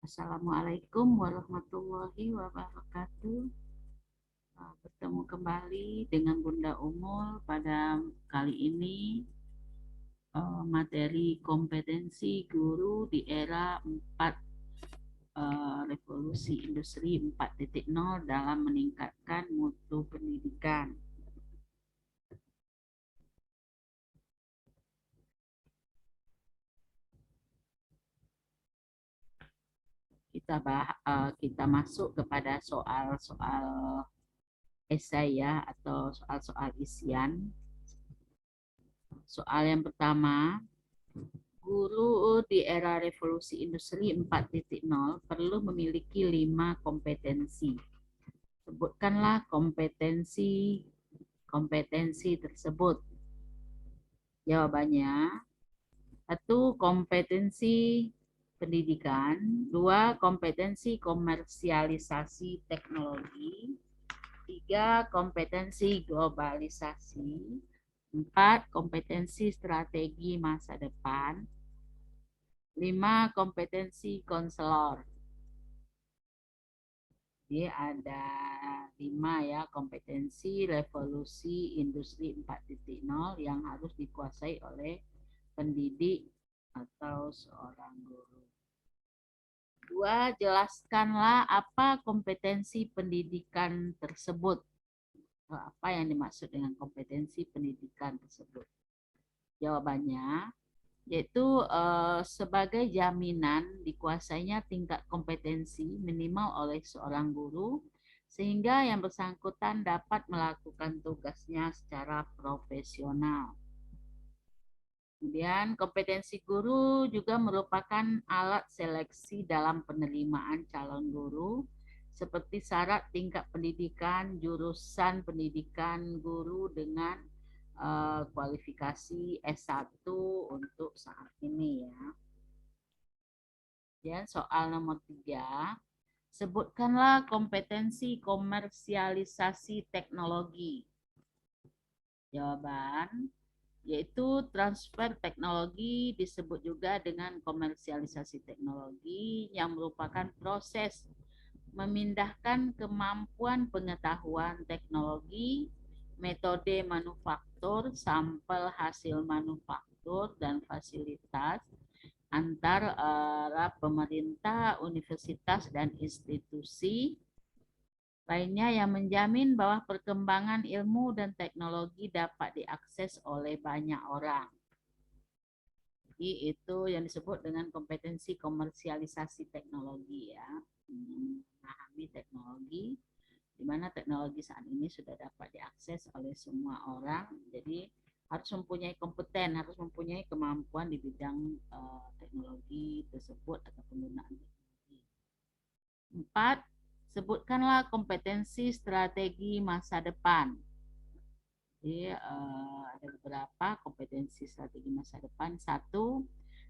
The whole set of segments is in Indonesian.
Assalamualaikum warahmatullahi wabarakatuh. Bertemu kembali dengan Bunda Umul pada kali ini materi kompetensi guru di era 4 revolusi industri 4.0 dalam meningkatkan mutu pendidikan. Kita masuk kepada soal-soal esai ya, atau soal-soal isian. Soal yang pertama, guru di era revolusi industri 4.0 perlu memiliki 5 kompetensi. Sebutkanlah kompetensi tersebut. Jawabannya, 1. Kompetensi pendidikan, 2. Kompetensi komersialisasi teknologi, 3. Kompetensi globalisasi, 4. Kompetensi strategi masa depan, 5. Kompetensi konselor. Jadi ada 5 ya kompetensi revolusi industri 4.0 yang harus dikuasai oleh pendidik atau seorang guru. 2. Jelaskanlah apa kompetensi pendidikan tersebut. Apa yang dimaksud dengan kompetensi pendidikan tersebut? Jawabannya, yaitu sebagai jaminan dikuasainya tingkat kompetensi minimal oleh seorang guru sehingga yang bersangkutan dapat melakukan tugasnya secara profesional. Kemudian kompetensi guru juga merupakan alat seleksi dalam penerimaan calon guru seperti syarat tingkat pendidikan, jurusan pendidikan guru dengan kualifikasi S1 untuk saat ini ya. Ya, soal nomor 3. Sebutkanlah kompetensi komersialisasi teknologi. Jawaban, yaitu transfer teknologi disebut juga dengan komersialisasi teknologi yang merupakan proses memindahkan kemampuan pengetahuan teknologi, metode manufaktur, sampel hasil manufaktur, dan fasilitas antara pemerintah, universitas, dan institusi lainnya yang menjamin bahwa perkembangan ilmu dan teknologi dapat diakses oleh banyak orang. Jadi itu yang disebut dengan kompetensi komersialisasi teknologi ya. Memahami teknologi, di mana teknologi saat ini sudah dapat diakses oleh semua orang. Jadi harus mempunyai kompeten, harus mempunyai kemampuan di bidang teknologi tersebut atau penggunaan teknologi. 4. Sebutkanlah kompetensi strategi masa depan. Jadi ada beberapa kompetensi strategi masa depan. 1.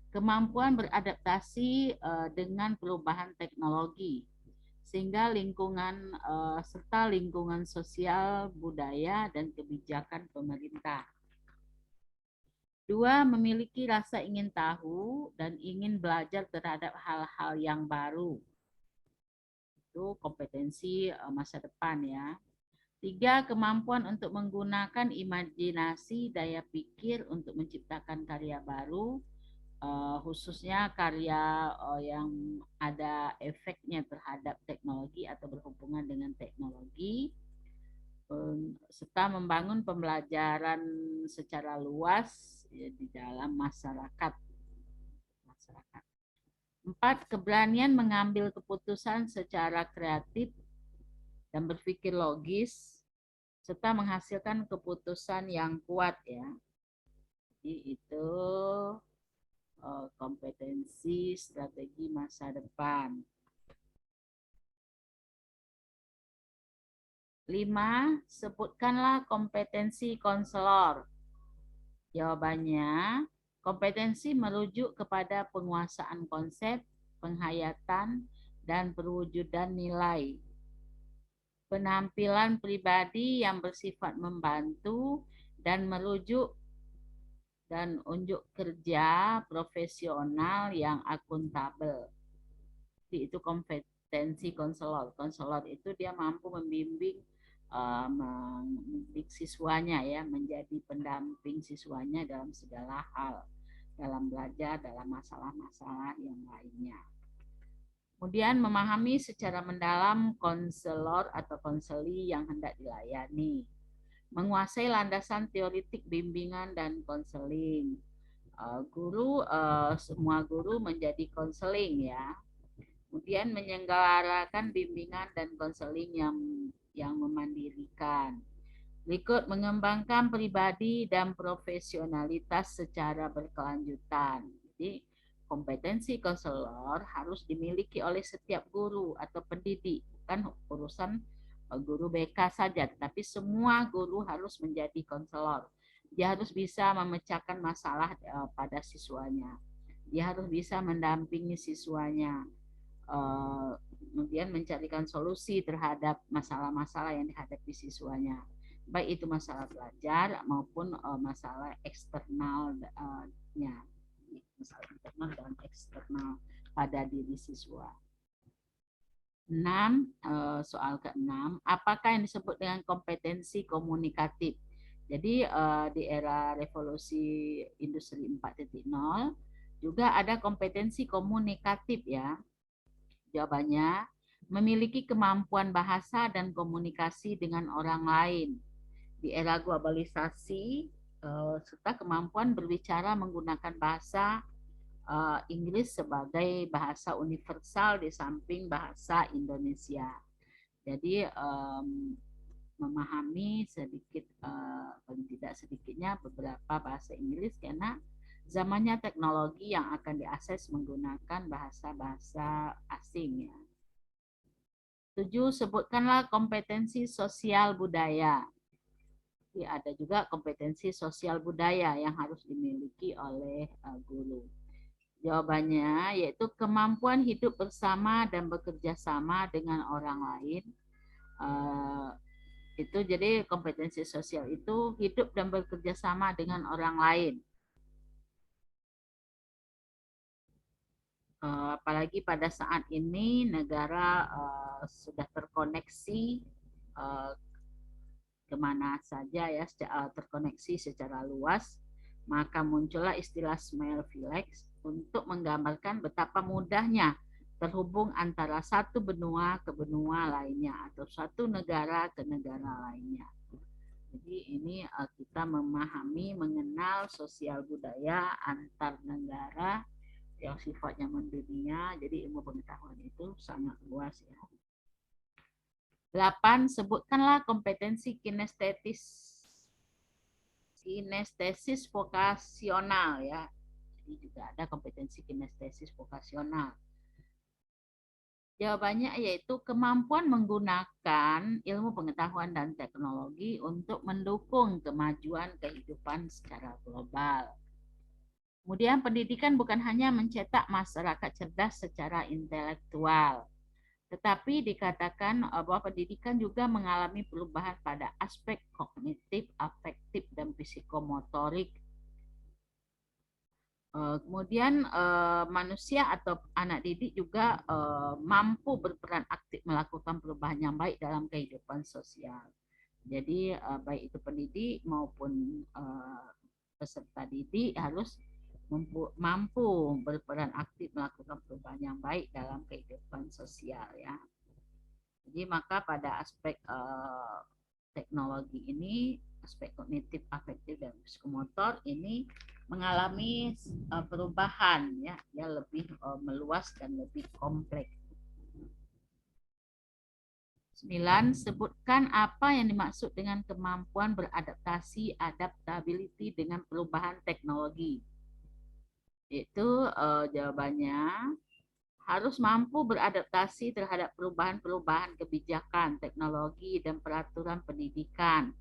Kemampuan beradaptasi dengan perubahan teknologi sehingga lingkungan serta lingkungan sosial, budaya, dan kebijakan pemerintah. 2. Memiliki rasa ingin tahu dan ingin belajar terhadap hal-hal yang baru. Itu kompetensi masa depan ya. 3. Kemampuan untuk menggunakan imajinasi, daya pikir untuk menciptakan karya baru, khususnya karya yang ada efeknya terhadap teknologi atau berhubungan dengan teknologi, serta membangun pembelajaran secara luas ya, di dalam masyarakat. 4. Keberanian mengambil keputusan secara kreatif dan berpikir logis serta menghasilkan keputusan yang kuat ya. Jadi itu kompetensi strategi masa depan. 5. Sebutkanlah kompetensi konselor. Jawabannya, kompetensi merujuk kepada penguasaan konsep, penghayatan, dan perwujudan nilai. Penampilan pribadi yang bersifat membantu dan merujuk dan unjuk kerja profesional yang akuntabel. itu kompetensi konselor. Konselor itu dia mampu membimbing mendidik siswanya ya, menjadi pendamping siswanya dalam segala hal, dalam belajar, dalam masalah-masalah yang lainnya. Kemudian memahami secara mendalam konselor atau konseli yang hendak dilayani. Menguasai landasan teoritik bimbingan dan konseling. Semua guru menjadi konseling ya. Kemudian menyelenggarakan bimbingan dan konseling yang memandirikan. Berikut mengembangkan pribadi dan profesionalitas secara berkelanjutan. Jadi kompetensi konselor harus dimiliki oleh setiap guru atau pendidik, bukan urusan guru BK saja, tapi semua guru harus menjadi konselor. Dia harus bisa memecahkan masalah pada siswanya. Dia harus bisa mendampingi siswanya, kemudian mencarikan solusi terhadap masalah-masalah yang dihadapi siswanya, baik itu masalah belajar maupun masalah eksternalnya, masalah internal dan eksternal pada diri siswa. 6, soal ke-6, apakah yang disebut dengan kompetensi komunikatif? Jadi di era revolusi industri 4.0 juga ada kompetensi komunikatif ya. Jawabannya, memiliki kemampuan bahasa dan komunikasi dengan orang lain. Di era globalisasi, serta kemampuan berbicara menggunakan bahasa Inggris sebagai bahasa universal di samping bahasa Indonesia. Jadi memahami sedikit, paling tidak sedikitnya beberapa bahasa Inggris karena zamannya teknologi yang akan diakses menggunakan bahasa-bahasa asing ya. 7, sebutkanlah kompetensi sosial budaya. Jadi ada juga kompetensi sosial budaya yang harus dimiliki oleh guru. Jawabannya yaitu kemampuan hidup bersama dan bekerja sama dengan orang lain. Itu jadi kompetensi sosial itu hidup dan bekerja sama dengan orang lain. Apalagi pada saat ini negara sudah terkoneksi kemana saja ya, terkoneksi secara luas, maka muncullah istilah smile village untuk menggambarkan betapa mudahnya terhubung antara satu benua ke benua lainnya atau satu negara ke negara lainnya. Jadi ini kita memahami, mengenal sosial budaya antar negara yang sifatnya mendunia, jadi ilmu pengetahuan itu sangat luas ya. 8, sebutkanlah kompetensi kinestesis vokasional ya. Jadi juga ada kompetensi kinestesis vokasional. Jawabannya yaitu kemampuan menggunakan ilmu pengetahuan dan teknologi untuk mendukung kemajuan kehidupan secara global. Kemudian pendidikan bukan hanya mencetak masyarakat cerdas secara intelektual, tetapi dikatakan bahwa pendidikan juga mengalami perubahan pada aspek kognitif, afektif, dan psikomotorik. Kemudian manusia atau anak didik juga mampu berperan aktif melakukan perubahan yang baik dalam kehidupan sosial. Jadi baik itu pendidik maupun peserta didik harus mampu berperan aktif melakukan perubahan yang baik dalam kehidupan sosial ya. Jadi maka pada aspek teknologi ini, aspek kognitif, afektif, dan psikomotor ini mengalami perubahan ya, dia lebih meluas dan lebih kompleks. 9, sebutkan apa yang dimaksud dengan kemampuan beradaptasi, adaptability dengan perubahan teknologi. Itu jawabannya harus mampu beradaptasi terhadap perubahan-perubahan kebijakan, teknologi, dan peraturan pendidikan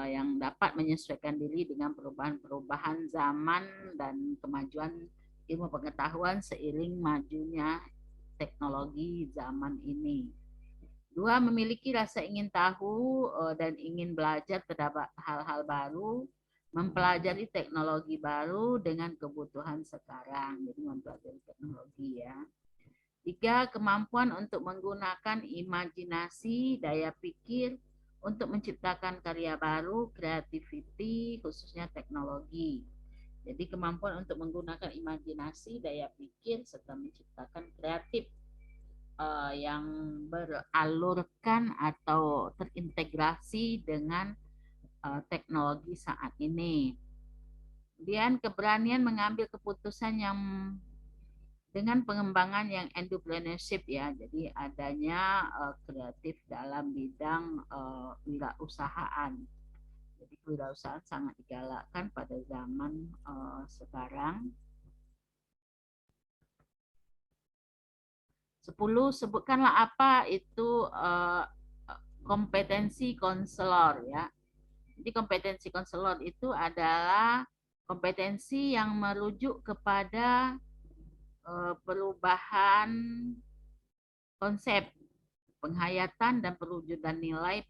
yang dapat menyesuaikan diri dengan perubahan-perubahan zaman dan kemajuan ilmu pengetahuan seiring majunya teknologi zaman ini. 2, memiliki rasa ingin tahu dan ingin belajar terhadap hal-hal baru, mempelajari teknologi baru dengan kebutuhan sekarang. Jadi mempelajari teknologi ya. 3, kemampuan untuk menggunakan imajinasi, daya pikir untuk menciptakan karya baru, creativity, khususnya teknologi. Jadi kemampuan untuk menggunakan imajinasi, daya pikir, serta menciptakan kreatif yang beralurkan atau terintegrasi dengan teknologi saat ini. Kemudian keberanian mengambil keputusan yang dengan pengembangan yang entrepreneurship ya, jadi adanya kreatif dalam bidang wirausahaan. Jadi kewirausahaan sangat digalakkan pada zaman sekarang. 10, sebutkanlah apa itu kompetensi konselor ya. Jadi kompetensi konselor itu adalah kompetensi yang merujuk kepada perubahan konsep, penghayatan dan perwujudan nilai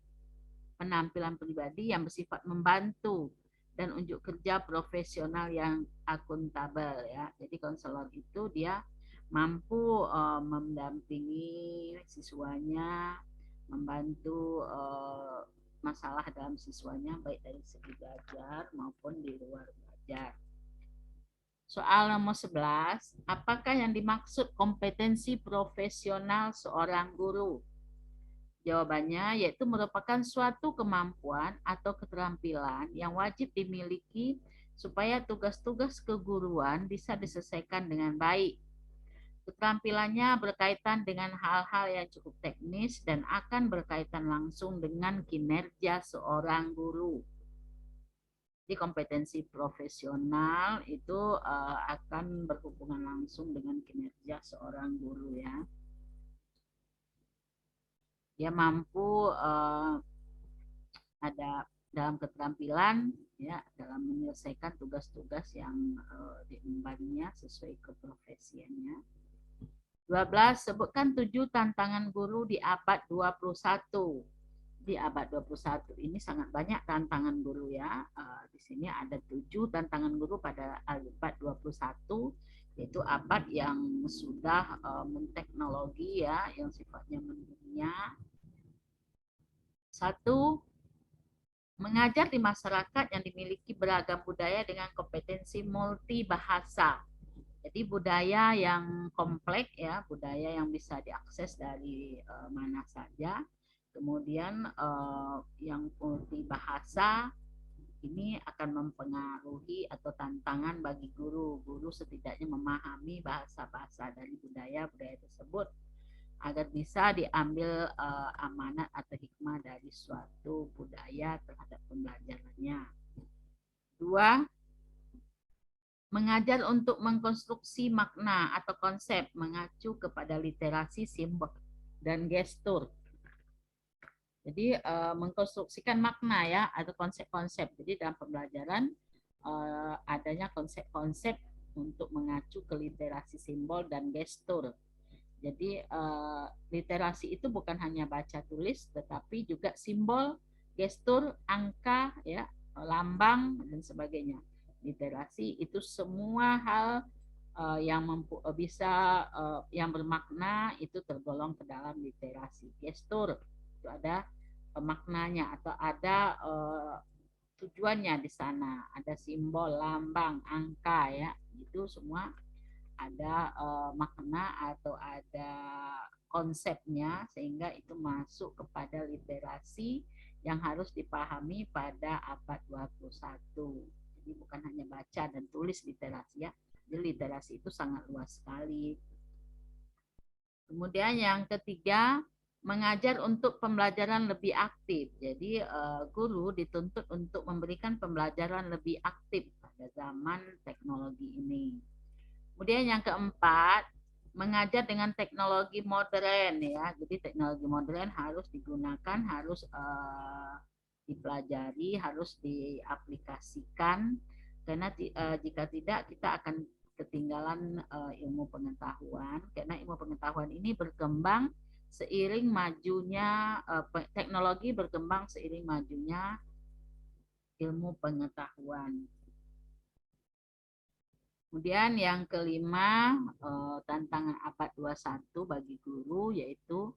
penampilan pribadi yang bersifat membantu dan unjuk kerja profesional yang akuntabel ya. Jadi konselor itu dia mampu mendampingi siswanya, membantu masalah dalam siswanya baik dari segi belajar maupun di luar belajar. Soal nomor 11, apakah yang dimaksud kompetensi profesional seorang guru? Jawabannya yaitu merupakan suatu kemampuan atau keterampilan yang wajib dimiliki supaya tugas-tugas keguruan bisa diselesaikan dengan baik. Keterampilannya berkaitan dengan hal-hal yang cukup teknis dan akan berkaitan langsung dengan kinerja seorang guru. Jadi kompetensi profesional itu akan berhubungan langsung dengan kinerja seorang guru ya. Dia mampu ada dalam keterampilan ya dalam menyelesaikan tugas-tugas yang diembannya sesuai keprofesiannya. 12, sebutkan 7 tantangan guru di abad 21. Di abad 21 ini sangat banyak tantangan guru ya. Di sini ada 7 tantangan guru pada abad 21, yaitu abad yang sudah menteknologi ya, yang sifatnya mendunia. 1, mengajar di masyarakat yang dimiliki beragam budaya dengan kompetensi multi bahasa. Jadi budaya yang kompleks ya, budaya yang bisa diakses dari mana saja. Kemudian yang multi bahasa ini akan mempengaruhi atau tantangan bagi guru. Guru setidaknya memahami bahasa-bahasa dari budaya-budaya tersebut agar bisa diambil amanat atau hikmah dari suatu budaya terhadap pembelajarannya. 2, mengajar untuk mengkonstruksi makna atau konsep mengacu kepada literasi simbol dan gestur. Jadi mengkonstruksikan makna ya atau konsep-konsep. Jadi dalam pembelajaran adanya konsep-konsep untuk mengacu ke literasi simbol dan gestur. Jadi literasi itu bukan hanya baca tulis, tetapi juga simbol, gestur, angka, ya, lambang dan sebagainya. Literasi itu semua hal yang bisa yang bermakna itu tergolong ke dalam literasi. Gestur itu ada maknanya atau ada tujuannya di sana, ada simbol, lambang, angka ya, itu semua ada makna atau ada konsepnya sehingga itu masuk kepada literasi yang harus dipahami pada abad 21. Jadi bukan hanya baca dan tulis literasi ya. Jadi literasi itu sangat luas sekali. Kemudian yang ketiga, mengajar untuk pembelajaran lebih aktif. Jadi guru dituntut untuk memberikan pembelajaran lebih aktif pada zaman teknologi ini. Kemudian yang keempat, mengajar dengan teknologi modern ya. Jadi teknologi modern harus digunakan, harus dipelajari, harus diaplikasikan karena jika tidak kita akan ketinggalan ilmu pengetahuan karena ilmu pengetahuan ini berkembang seiring majunya teknologi berkembang seiring majunya ilmu pengetahuan. Kemudian yang kelima, tantangan abad 21 bagi guru yaitu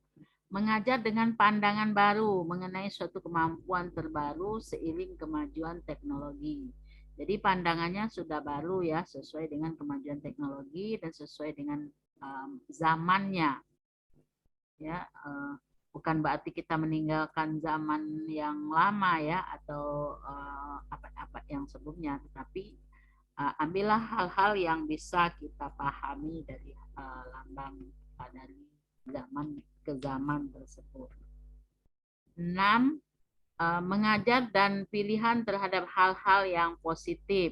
mengajar dengan pandangan baru mengenai suatu kemampuan terbaru seiring kemajuan teknologi. Jadi pandangannya sudah baru ya, sesuai dengan kemajuan teknologi dan sesuai dengan zamannya. Ya, bukan berarti kita meninggalkan zaman yang lama ya atau abad-abad yang sebelumnya, tetapi ambillah hal-hal yang bisa kita pahami dari lambang dari zaman ke zaman tersebut. 6. Mengajar dan pilihan terhadap hal-hal yang positif.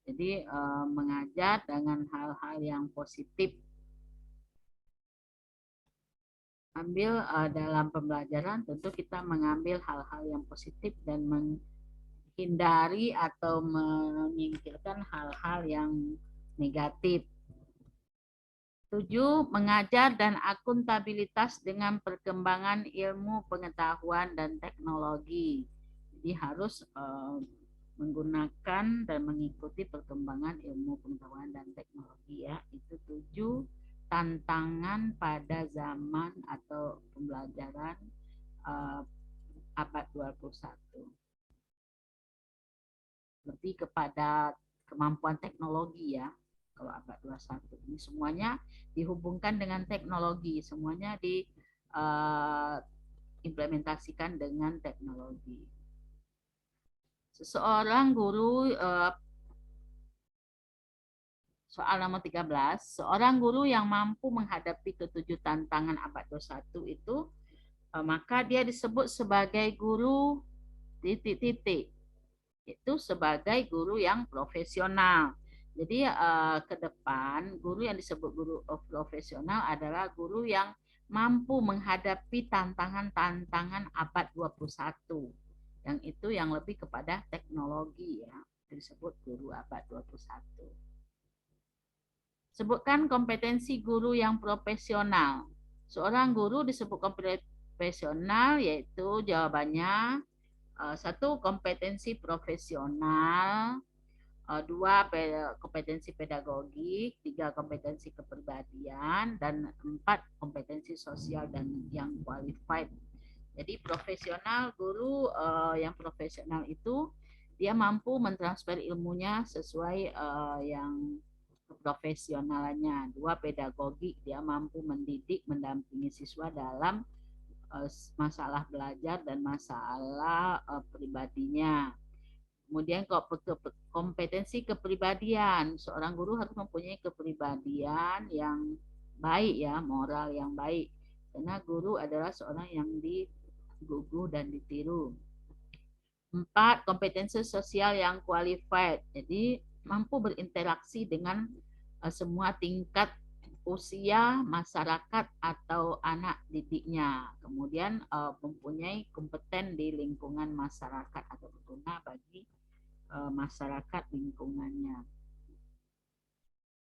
Jadi mengajar dengan hal-hal yang positif. Ambil dalam pembelajaran tentu kita mengambil hal-hal yang positif dan menghindari atau menyingkirkan hal-hal yang negatif. 7. Mengajar dan akuntabilitas dengan perkembangan ilmu pengetahuan dan teknologi. Jadi harus menggunakan dan mengikuti perkembangan ilmu pengetahuan dan teknologi ya. Itu 7 tantangan pada zaman atau pembelajaran abad 21. Lebih kepada kemampuan teknologi ya. Kalau abad 21 ini semuanya dihubungkan dengan teknologi, semuanya diimplementasikan dengan teknologi. Seseorang guru soal nomor 13, seorang guru yang mampu menghadapi ketujuh tantangan abad 21 itu maka dia disebut sebagai guru titik-titik. Itu sebagai guru yang profesional. Jadi ke depan guru yang disebut guru profesional adalah guru yang mampu menghadapi tantangan-tantangan abad 21. Yang itu yang lebih kepada teknologi ya. Itu disebut guru abad 21. Sebutkan kompetensi guru yang profesional. Seorang guru disebut profesional yaitu jawabannya 1. Kompetensi profesional, 2. Kompetensi pedagogik, 3. Kompetensi kepribadian, dan 4. Kompetensi sosial dan yang qualified. Jadi profesional guru yang profesional itu dia mampu mentransfer ilmunya sesuai yang profesionalnya. 2. Pedagogik, dia mampu mendidik, mendampingi siswa dalam masalah belajar dan masalah pribadinya. Kemudian kompetensi kepribadian, seorang guru harus mempunyai kepribadian yang baik ya, moral yang baik. Karena guru adalah seorang yang digugu dan ditiru. 4. Kompetensi sosial yang qualified. Jadi mampu berinteraksi dengan semua tingkat usia masyarakat atau anak didiknya. Kemudian mempunyai kompeten di lingkungan masyarakat atau berguna bagi masyarakat lingkungannya.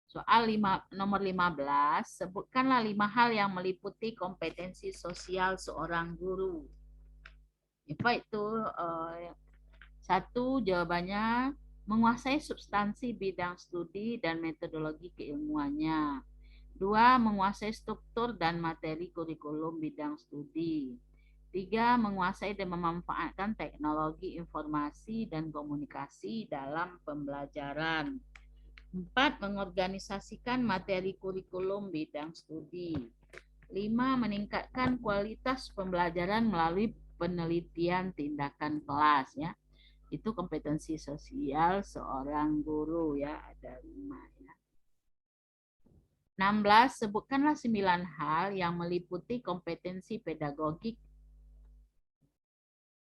Soal nomor 15, sebutkanlah 5 hal yang meliputi kompetensi sosial seorang guru. Apa itu? 1. Jawabannya menguasai substansi bidang studi dan metodologi keilmuannya. 2. Menguasai struktur dan materi kurikulum bidang studi. 3. Menguasai dan memanfaatkan teknologi informasi dan komunikasi dalam pembelajaran. 4. Mengorganisasikan materi kurikulum bidang studi. 5. Meningkatkan kualitas pembelajaran melalui penelitian tindakan kelas ya. Itu kompetensi sosial seorang guru ya, ada 5 ya. 16. Sebutkanlah 9 hal yang meliputi kompetensi pedagogik.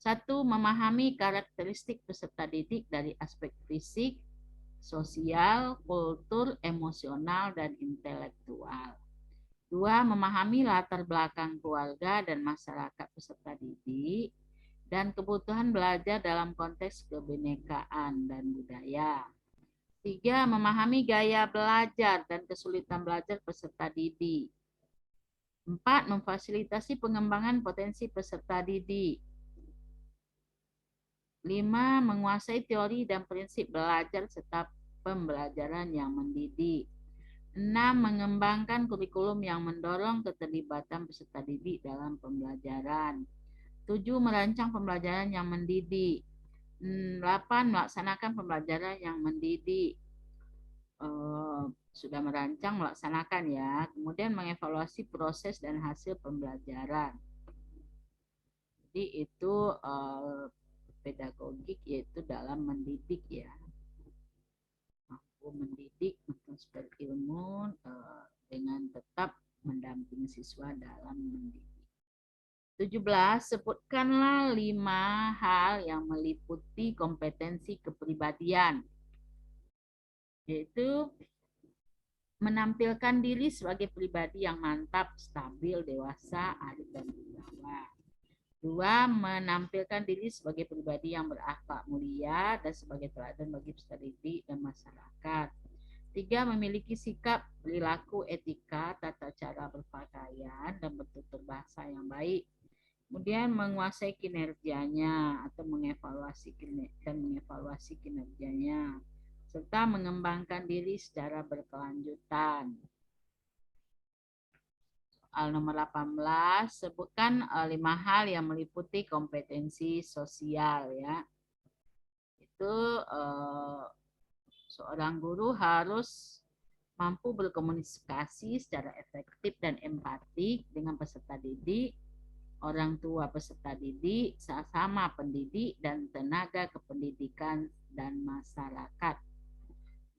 1. Memahami karakteristik peserta didik dari aspek fisik, sosial, kultur, emosional, dan intelektual. 2. Memahami latar belakang keluarga dan masyarakat peserta didik dan kebutuhan belajar dalam konteks kebinekaan dan budaya. 3. Memahami gaya belajar dan kesulitan belajar peserta didik. 4. Memfasilitasi pengembangan potensi peserta didik. 5. Menguasai teori dan prinsip belajar serta pembelajaran yang mendidik. 6. Mengembangkan kurikulum yang mendorong keterlibatan peserta didik dalam pembelajaran. 7. Merancang pembelajaran yang mendidik. 8. Melaksanakan pembelajaran yang mendidik. Sudah merancang, melaksanakan ya. Kemudian mengevaluasi proses dan hasil pembelajaran. Jadi itu pedagogik, yaitu dalam mendidik ya. Mampu mendidik, mentransfer ilmu dengan tetap mendampingi siswa dalam mendidik. 17. Sebutkanlah 5 hal yang meliputi kompetensi kepribadian, yaitu menampilkan diri sebagai pribadi yang mantap, stabil, dewasa, arif, dan berwibawa. 2. Menampilkan diri sebagai pribadi yang berakhlak mulia dan sebagai teladan bagi peserta didik dan masyarakat. 3. Memiliki sikap, perilaku, etika, tata cara berpakaian, dan bertutur bahasa yang baik. Kemudian menguasai kinerjanya atau mengevaluasi kinerjanya, serta mengembangkan diri secara berkelanjutan. Soal nomor 18, sebutkan 5 hal yang meliputi kompetensi sosial ya. Itu seorang guru harus mampu berkomunikasi secara efektif dan empatik dengan peserta didik, orang tua peserta didik, sesama pendidik, dan tenaga kependidikan dan masyarakat.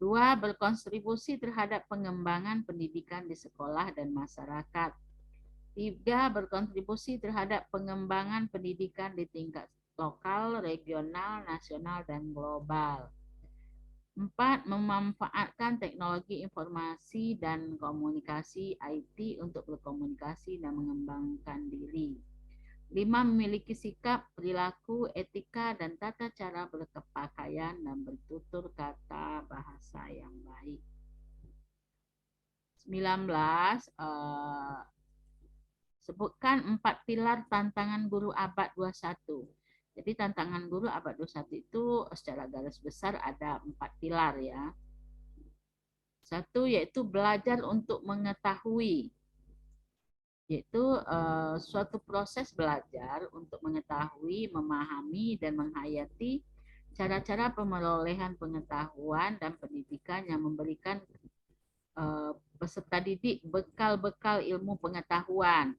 2. Berkontribusi terhadap pengembangan pendidikan di sekolah dan masyarakat. 3. Berkontribusi terhadap pengembangan pendidikan di tingkat lokal, regional, nasional, dan global. 4. Memanfaatkan teknologi informasi dan komunikasi IT untuk berkomunikasi dan mengembangkan diri. 5. Memiliki sikap, perilaku, etika, dan tata cara berpakaian dan bertutur kata bahasa yang baik. 19. Sebutkan 4 pilar tantangan guru abad 21. Jadi tantangan guru abad 21 itu secara garis besar ada 4 pilar ya. 1 yaitu belajar untuk mengetahui, yaitu suatu proses belajar untuk mengetahui, memahami, dan menghayati cara-cara pemerolehan pengetahuan dan pendidikan yang memberikan peserta didik bekal-bekal ilmu pengetahuan.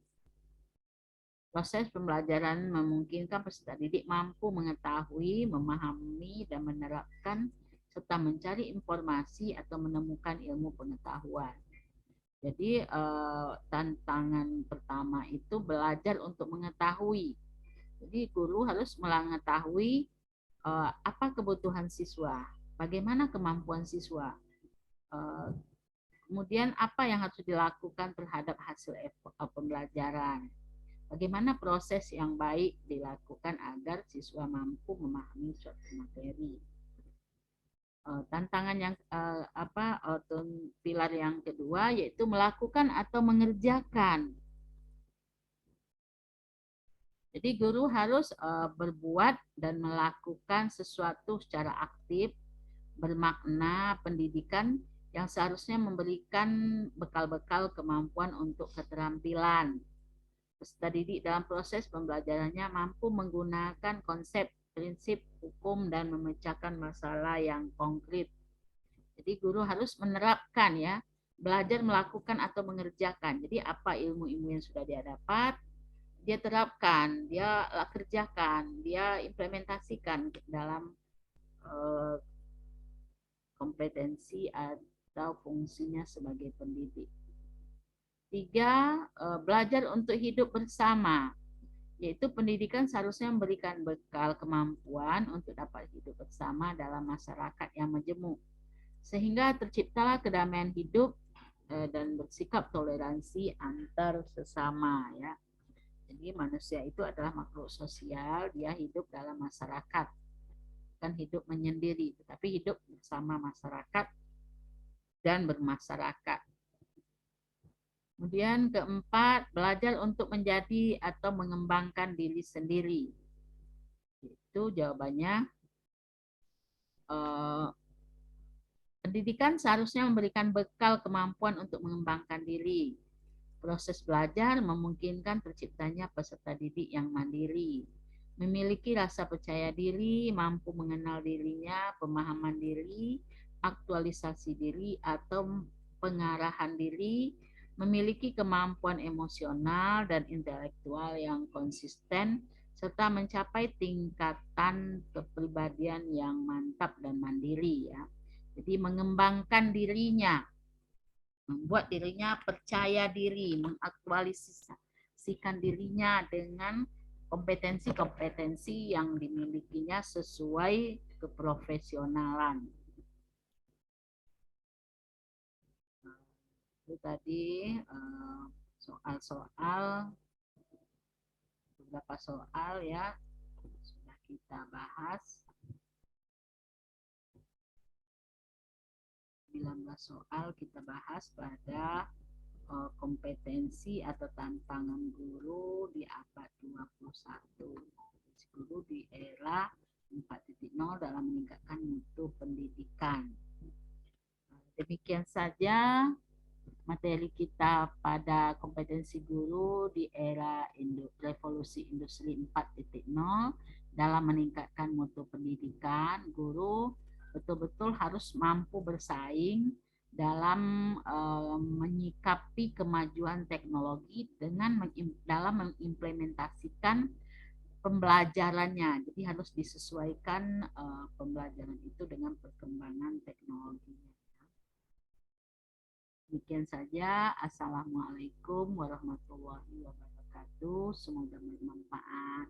Proses pembelajaran memungkinkan peserta didik mampu mengetahui, memahami, dan menerapkan serta mencari informasi atau menemukan ilmu pengetahuan. Jadi tantangan pertama itu belajar untuk mengetahui. Jadi guru harus mengetahui apa kebutuhan siswa, bagaimana kemampuan siswa, kemudian apa yang harus dilakukan terhadap hasil pembelajaran, bagaimana proses yang baik dilakukan agar siswa mampu memahami suatu materi. Tantangan yang pilar yang kedua yaitu melakukan atau mengerjakan. Jadi guru harus berbuat dan melakukan sesuatu secara aktif, bermakna pendidikan yang seharusnya memberikan bekal-bekal kemampuan untuk keterampilan. Peserta didik dalam proses pembelajarannya mampu menggunakan konsep, prinsip, hukum, dan memecahkan masalah yang konkret. Jadi guru harus menerapkan ya, belajar melakukan atau mengerjakan. Jadi apa ilmu-ilmu yang sudah dia dapat, dia terapkan, dia kerjakan, dia implementasikan dalam kompetensi atau fungsinya sebagai pendidik. 3. Belajar untuk hidup bersama, yaitu pendidikan seharusnya memberikan bekal kemampuan untuk dapat hidup bersama dalam masyarakat yang majemuk, sehingga terciptalah kedamaian hidup dan bersikap toleransi antar sesama ya. Jadi manusia itu adalah makhluk sosial, dia hidup dalam masyarakat, bukan hidup menyendiri, tetapi hidup bersama masyarakat dan bermasyarakat. Kemudian keempat, belajar untuk menjadi atau mengembangkan diri sendiri. Itu jawabannya Pendidikan seharusnya memberikan bekal kemampuan untuk mengembangkan diri. Proses belajar memungkinkan terciptanya peserta didik yang mandiri, memiliki rasa percaya diri, mampu mengenal dirinya, pemahaman diri, aktualisasi diri atau pengarahan diri, memiliki kemampuan emosional dan intelektual yang konsisten, serta mencapai tingkatan kepribadian yang mantap dan mandiri ya. Jadi mengembangkan dirinya, membuat dirinya percaya diri, mengaktualisasikan dirinya dengan kompetensi-kompetensi yang dimilikinya sesuai keprofesionalan. Itu tadi soal-soal, beberapa soal ya sudah kita bahas. 19 soal kita bahas pada kompetensi atau tantangan guru di abad 21. Guru di era 4.0 dalam meningkatkan mutu pendidikan. Demikian saja materi kita pada kompetensi guru di era revolusi industri 4.0 dalam meningkatkan mutu pendidikan. Guru betul-betul harus mampu bersaing dalam menyikapi kemajuan teknologi dengan dalam mengimplementasikan pembelajarannya. Jadi harus disesuaikan pembelajaran itu dengan perkembangan teknologinya. Demikian saja. Assalamualaikum warahmatullahi wabarakatuh. Semoga bermanfaat.